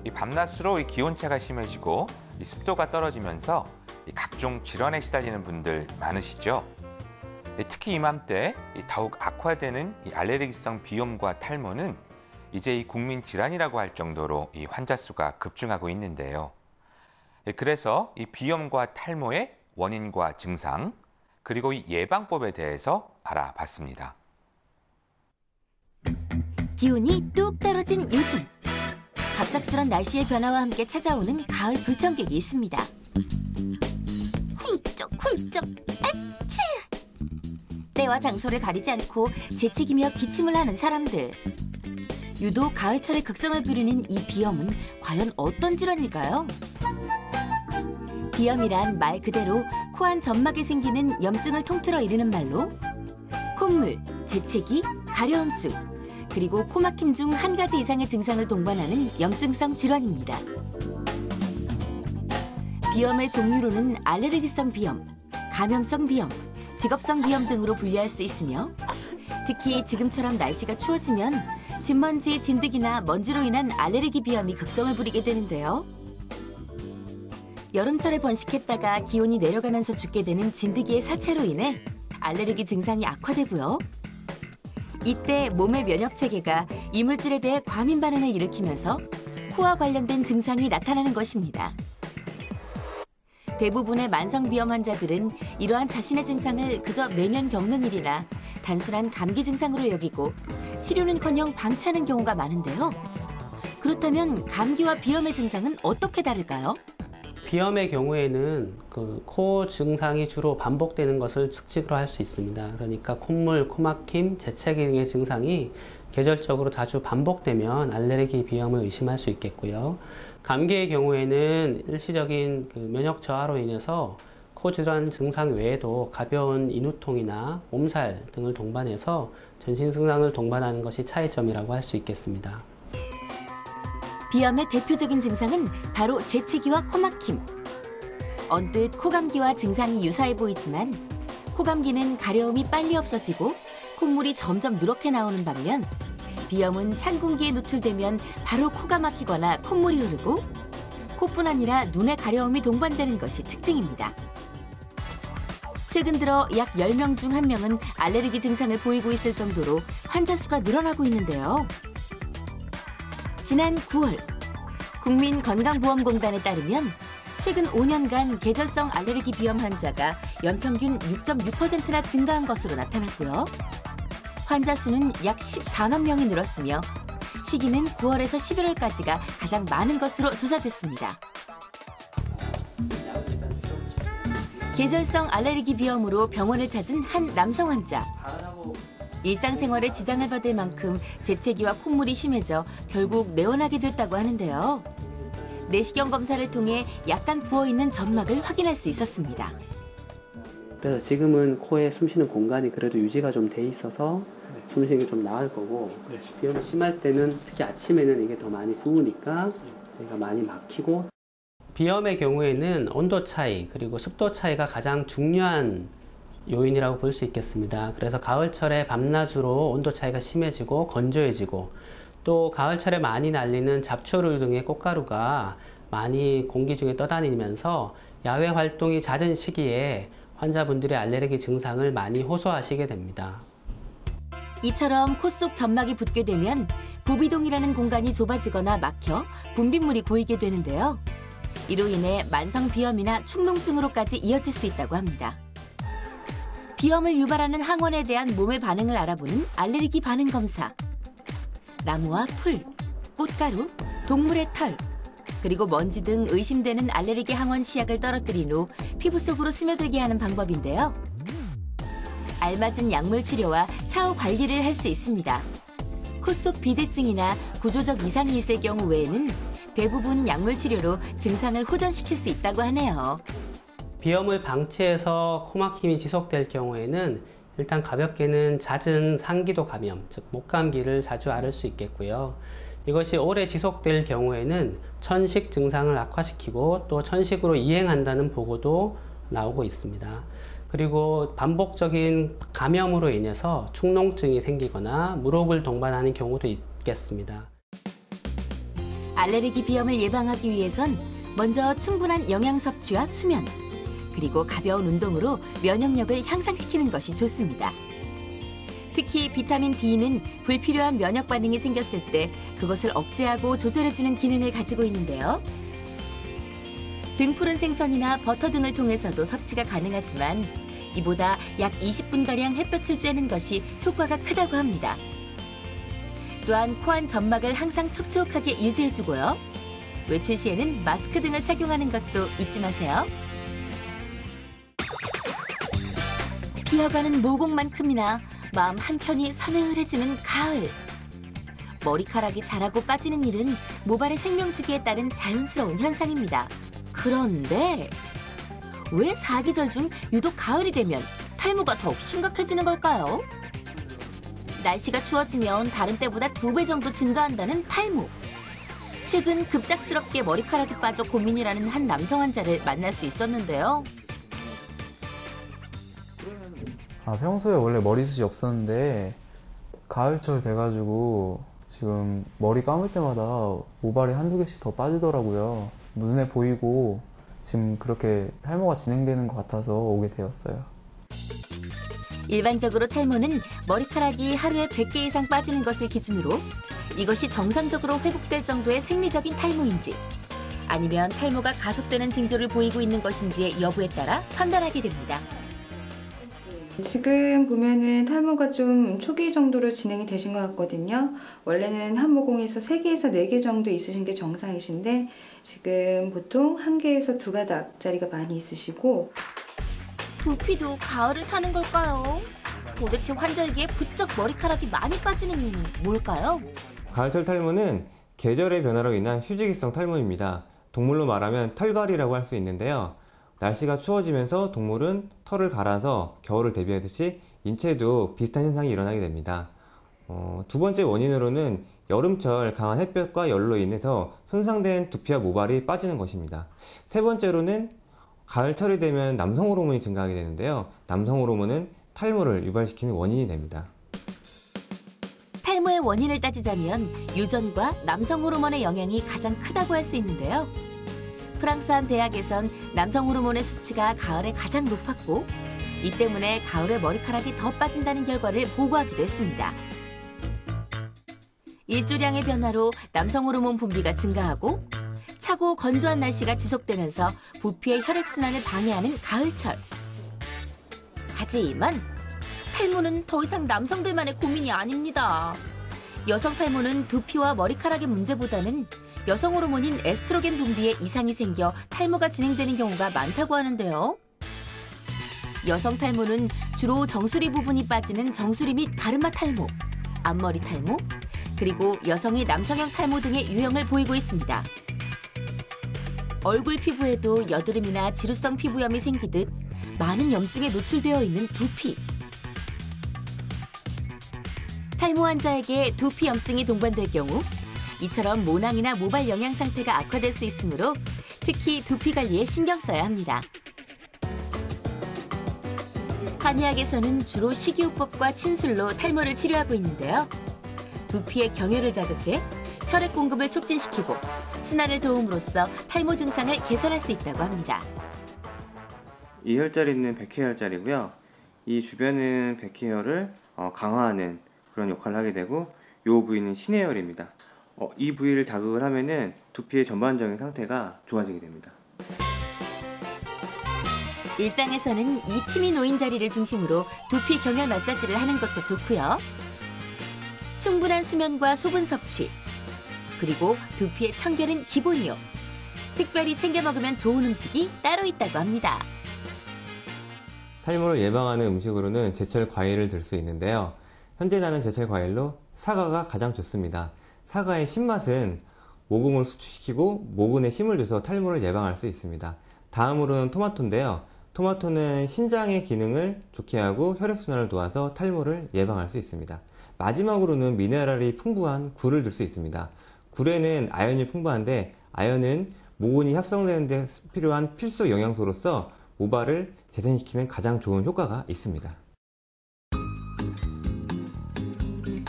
이 밤낮으로 이 기온차가 심해지고 이 습도가 떨어지면서 이 각종 질환에 시달리는 분들 많으시죠? 특히 이맘때 더욱 악화되는 이 알레르기성 비염과 탈모는 이제 이 국민 질환이라고 할 정도로 이 환자 수가 급증하고 있는데요. 그래서 이 비염과 탈모의 원인과 증상, 그리고 이 예방법에 대해서 알아봤습니다. 기온이 뚝 떨어진 요즘. 갑작스런 날씨의 변화와 함께 찾아오는 가을 불청객이 있습니다. 훌쩍훌쩍 아치! 때와 장소를 가리지 않고 재채기며 기침을 하는 사람들. 유독 가을철에 극성을 부리는 이 비염은 과연 어떤 질환일까요? 비염이란 말 그대로 코 안 점막에 생기는 염증을 통틀어 이르는 말로 콧물, 재채기, 가려움증, 그리고 코막힘 중 한 가지 이상의 증상을 동반하는 염증성 질환입니다. 비염의 종류로는 알레르기성 비염, 감염성 비염, 직업성 비염 등으로 분류할 수 있으며 특히 지금처럼 날씨가 추워지면 진먼지, 진드기나 먼지로 인한 알레르기 비염이 극성을 부리게 되는데요. 여름철에 번식했다가 기온이 내려가면서 죽게 되는 진드기의 사체로 인해 알레르기 증상이 악화되고요. 이때 몸의 면역체계가 이물질에 대해 과민 반응을 일으키면서 코와 관련된 증상이 나타나는 것입니다. 대부분의 만성비염 환자들은 이러한 자신의 증상을 그저 매년 겪는 일이나 단순한 감기 증상으로 여기고 치료는커녕 방치하는 경우가 많은데요. 그렇다면 감기와 비염의 증상은 어떻게 다를까요? 비염의 경우에는 코 증상이 주로 반복되는 것을 특징으로 할 수 있습니다. 그러니까 콧물, 코막힘, 재채기 등의 증상이 계절적으로 자주 반복되면 알레르기 비염을 의심할 수 있겠고요. 감기의 경우에는 일시적인 면역 저하로 인해서 코 질환 증상 외에도 가벼운 인후통이나 몸살 등을 동반해서 전신 증상을 동반하는 것이 차이점이라고 할 수 있겠습니다. 비염의 대표적인 증상은 바로 재채기와 코막힘. 언뜻 코감기와 증상이 유사해 보이지만 코감기는 가려움이 빨리 없어지고 콧물이 점점 누렇게 나오는 반면 비염은 찬 공기에 노출되면 바로 코가 막히거나 콧물이 흐르고 코뿐 아니라 눈의 가려움이 동반되는 것이 특징입니다. 최근 들어 약 10명 중 1명은 알레르기 증상을 보이고 있을 정도로 환자 수가 늘어나고 있는데요. 지난 9월 국민건강보험공단에 따르면 최근 5년간 계절성 알레르기 비염 환자가 연평균 6.6%나 증가한 것으로 나타났고요. 환자 수는 약 14만 명이 늘었으며 시기는 9월에서 11월까지가 가장 많은 것으로 조사됐습니다. 계절성 알레르기 비염으로 병원을 찾은 한 남성 환자. 일상생활에 지장을 받을 만큼 재채기와 콧물이 심해져 결국 내원하게 됐다고 하는데요. 내시경 검사를 통해 약간 부어있는 점막을 확인할 수 있었습니다. 그래서 지금은 코에 숨쉬는 공간이 그래도 유지가 좀 돼 있어서 숨쉬는 게 좀 나을 거고 비염이 심할 때는 특히 아침에는 이게 더 많이 부으니까 여기가 많이 막히고 비염의 경우에는 온도 차이 그리고 습도 차이가 가장 중요한 요인이라고 볼 수 있겠습니다. 그래서 가을철에 밤낮으로 온도 차이가 심해지고 건조해지고 또 가을철에 많이 날리는 잡초류 등의 꽃가루가 많이 공기 중에 떠다니면서 야외 활동이 잦은 시기에 환자분들의 알레르기 증상을 많이 호소하시게 됩니다. 이처럼 코 속 점막이 붓게 되면 부비동이라는 공간이 좁아지거나 막혀 분비물이 고이게 되는데요. 이로 인해 만성 비염이나 축농증으로까지 이어질 수 있다고 합니다. 비염을 유발하는 항원에 대한 몸의 반응을 알아보는 알레르기 반응 검사. 나무와 풀, 꽃가루, 동물의 털, 그리고 먼지 등 의심되는 알레르기 항원 시약을 떨어뜨린 후 피부 속으로 스며들게 하는 방법인데요. 알맞은 약물 치료와 차후 관리를 할 수 있습니다. 코 속 비대증이나 구조적 이상이 있을 경우 외에는 대부분 약물 치료로 증상을 호전시킬 수 있다고 하네요. 비염을 방치해서 코막힘이 지속될 경우에는 일단 가볍게는 잦은 상기도 감염, 즉 목감기를 자주 앓을 수 있겠고요. 이것이 오래 지속될 경우에는 천식 증상을 악화시키고 또 천식으로 이행한다는 보고도 나오고 있습니다. 그리고 반복적인 감염으로 인해서 축농증이 생기거나 물혹을 동반하는 경우도 있겠습니다. 알레르기 비염을 예방하기 위해선 먼저 충분한 영양 섭취와 수면, 그리고 가벼운 운동으로 면역력을 향상시키는 것이 좋습니다. 특히 비타민 D는 불필요한 면역 반응이 생겼을 때 그것을 억제하고 조절해주는 기능을 가지고 있는데요. 등푸른 생선이나 버터 등을 통해서도 섭취가 가능하지만 이보다 약 20분가량 햇볕을 쬐는 것이 효과가 크다고 합니다. 또한 코안 점막을 항상 촉촉하게 유지해주고요. 외출 시에는 마스크 등을 착용하는 것도 잊지 마세요. 비어가는 모공만큼이나 마음 한켠이 서늘해지는 가을. 머리카락이 자라고 빠지는 일은 모발의 생명주기에 따른 자연스러운 현상입니다. 그런데 왜 사계절 중 유독 가을이 되면 탈모가 더욱 심각해지는 걸까요? 날씨가 추워지면 다른 때보다 2배 정도 증가한다는 탈모. 최근 급작스럽게 머리카락이 빠져 고민이라는 한 남성 환자를 만날 수 있었는데요. 평소에 원래 머리숱이 없었는데 가을철 돼가지고 지금 머리 감을 때마다 모발이 한두 개씩 더 빠지더라고요. 눈에 보이고 지금 그렇게 탈모가 진행되는 것 같아서 오게 되었어요. 일반적으로 탈모는 머리카락이 하루에 100개 이상 빠지는 것을 기준으로 이것이 정상적으로 회복될 정도의 생리적인 탈모인지 아니면 탈모가 가속되는 징조를 보이고 있는 것인지의 여부에 따라 판단하게 됩니다. 지금 보면은 탈모가 좀 초기 정도로 진행이 되신 것 같거든요. 원래는 한 모공에서 3개에서 4개 정도 있으신 게 정상이신데 지금 보통 1개에서 2가닥짜리가 많이 있으시고. 두피도 가을을 타는 걸까요? 도대체 환절기에 부쩍 머리카락이 많이 빠지는 이유는 뭘까요? 가을철 탈모는 계절의 변화로 인한 휴지기성 탈모입니다. 동물로 말하면 털갈이라고 할 수 있는데요. 날씨가 추워지면서 동물은 털을 갈아서 겨울을 대비하듯이 인체에도 비슷한 현상이 일어나게 됩니다. 두 번째 원인으로는 여름철 강한 햇볕과 열로 인해서 손상된 두피와 모발이 빠지는 것입니다. 세 번째로는 가을철이 되면 남성 호르몬이 증가하게 되는데요. 남성 호르몬은 탈모를 유발시키는 원인이 됩니다. 탈모의 원인을 따지자면 유전과 남성 호르몬의 영향이 가장 크다고 할 수 있는데요. 프랑스 한 대학에선 남성 호르몬의 수치가 가을에 가장 높았고 이 때문에 가을에 머리카락이 더 빠진다는 결과를 보고하기도 했습니다. 일조량의 변화로 남성 호르몬 분비가 증가하고 차고 건조한 날씨가 지속되면서 부피의 혈액순환을 방해하는 가을철. 하지만 탈모는 더 이상 남성들만의 고민이 아닙니다. 여성 탈모는 두피와 머리카락의 문제보다는 여성 호르몬인 에스트로겐 분비에 이상이 생겨 탈모가 진행되는 경우가 많다고 하는데요. 여성 탈모는 주로 정수리 부분이 빠지는 정수리 및 가르마 탈모, 앞머리 탈모, 그리고 여성의 남성형 탈모 등의 유형을 보이고 있습니다. 얼굴 피부에도 여드름이나 지루성 피부염이 생기듯 많은 염증에 노출되어 있는 두피. 탈모 환자에게 두피 염증이 동반될 경우 이처럼 모낭이나 모발 영양 상태가 악화될 수 있으므로 특히 두피 관리에 신경 써야 합니다. 한의학에서는 주로 식이요법과 침술로 탈모를 치료하고 있는데요. 두피의 경혈을 자극해 혈액 공급을 촉진시키고 순환을 도움으로써 탈모 증상을 개선할 수 있다고 합니다. 이 혈자리는 백회혈자리고요. 이 주변은 백회혈을 강화하는 그런 역할을 하게 되고 이 부위는 신해혈입니다. 이 부위를 자극을 하면은 두피의 전반적인 상태가 좋아지게 됩니다. 일상에서는 이 침이 놓인 자리를 중심으로 두피 경혈 마사지를 하는 것도 좋고요. 충분한 수면과 수분 섭취, 그리고 두피의 청결은 기본이요. 특별히 챙겨 먹으면 좋은 음식이 따로 있다고 합니다. 탈모를 예방하는 음식으로는 제철 과일을 들 수 있는데요. 현재 나는 제철 과일로 사과가 가장 좋습니다. 사과의 신맛은 모공을 수축시키고 모근에 힘을 줘서 탈모를 예방할 수 있습니다. 다음으로는 토마토인데요. 토마토는 신장의 기능을 좋게 하고 혈액순환을 도와서 탈모를 예방할 수 있습니다. 마지막으로는 미네랄이 풍부한 굴을 들 수 있습니다. 굴에는 아연이 풍부한데 아연은 모근이 협성되는 데 필요한 필수 영양소로서 모발을 재생시키는 가장 좋은 효과가 있습니다.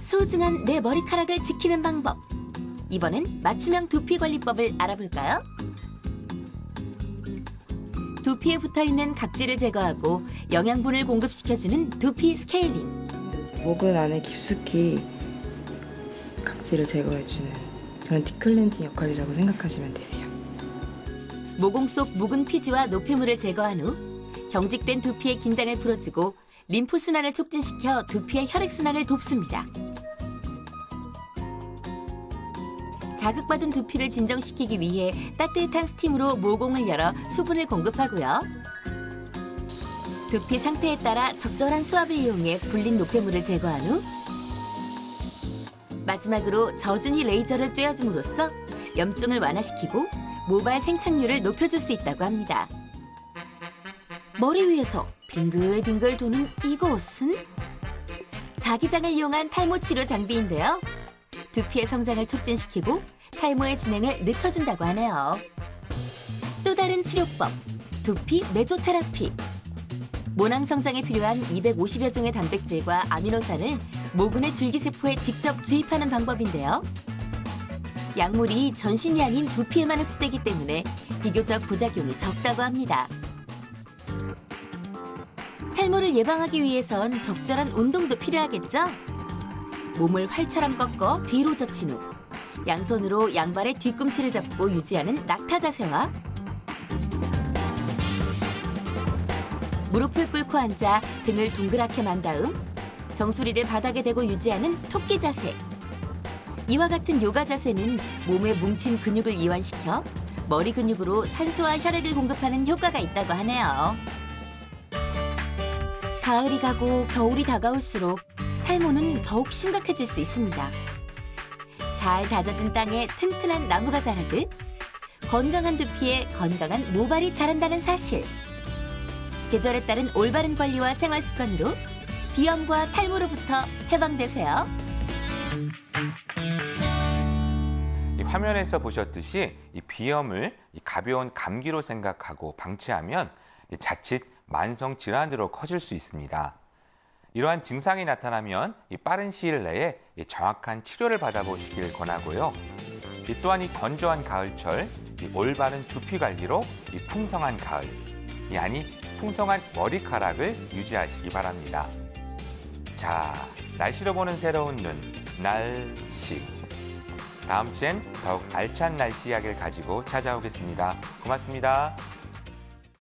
소중한 내 머리카락을 지키는 방법. 이번엔 맞춤형 두피 관리법을 알아볼까요? 두피에 붙어있는 각질을 제거하고 영양분을 공급시켜주는 두피 스케일링. 모근 안에 깊숙이 각질을 제거해주는 그런 딥클렌징 역할이라고 생각하시면 되세요. 모공 속 묵은 피지와 노폐물을 제거한 후 경직된 두피의 긴장을 풀어주고 림프 순환을 촉진시켜 두피의 혈액 순환을 돕습니다. 자극받은 두피를 진정시키기 위해 따뜻한 스팀으로 모공을 열어 수분을 공급하고요. 두피 상태에 따라 적절한 수압을 이용해 불린 노폐물을 제거한 후 마지막으로 저준위 레이저를 쬐어줌으로써 염증을 완화시키고 모발 생착률을 높여줄 수 있다고 합니다. 머리 위에서 빙글빙글 도는 이것은 자기장을 이용한 탈모 치료 장비인데요. 두피의 성장을 촉진시키고 탈모의 진행을 늦춰준다고 하네요. 또 다른 치료법, 두피 메조테라피. 모낭 성장에 필요한 250여 종의 단백질과 아미노산을 모근의 줄기세포에 직접 주입하는 방법인데요. 약물이 전신이 아닌 두피에만 흡수되기 때문에 비교적 부작용이 적다고 합니다. 탈모를 예방하기 위해선 적절한 운동도 필요하겠죠? 몸을 활처럼 꺾어 뒤로 젖힌 후 양손으로 양발의 뒤꿈치를 잡고 유지하는 낙타 자세와 무릎을 꿇고 앉아 등을 동그랗게 만 다음 정수리를 바닥에 대고 유지하는 토끼 자세. 이와 같은 요가 자세는 몸에 뭉친 근육을 이완시켜 머리 근육으로 산소와 혈액을 공급하는 효과가 있다고 하네요. 가을이 가고 겨울이 다가올수록 탈모는 더욱 심각해질 수 있습니다. 잘 다져진 땅에 튼튼한 나무가 자라듯 건강한 두피에 건강한 모발이 자란다는 사실. 계절에 따른 올바른 관리와 생활 습관으로 비염과 탈모로부터 해방되세요. 이 화면에서 보셨듯이 이 비염을 이 가벼운 감기로 생각하고 방치하면 이 자칫 만성 질환으로 커질 수 있습니다. 이러한 증상이 나타나면 이 빠른 시일 내에 이 정확한 치료를 받아보시길 권하고요. 이 또한 이 건조한 가을철 이 올바른 두피 관리로 이 풍성한 가을, 아니 풍성한 머리카락을 유지하시기 바랍니다. 자, 날씨로 보는 새로운 눈, 날씨. 다음 주엔 더욱 알찬 날씨 이야기를 가지고 찾아오겠습니다. 고맙습니다.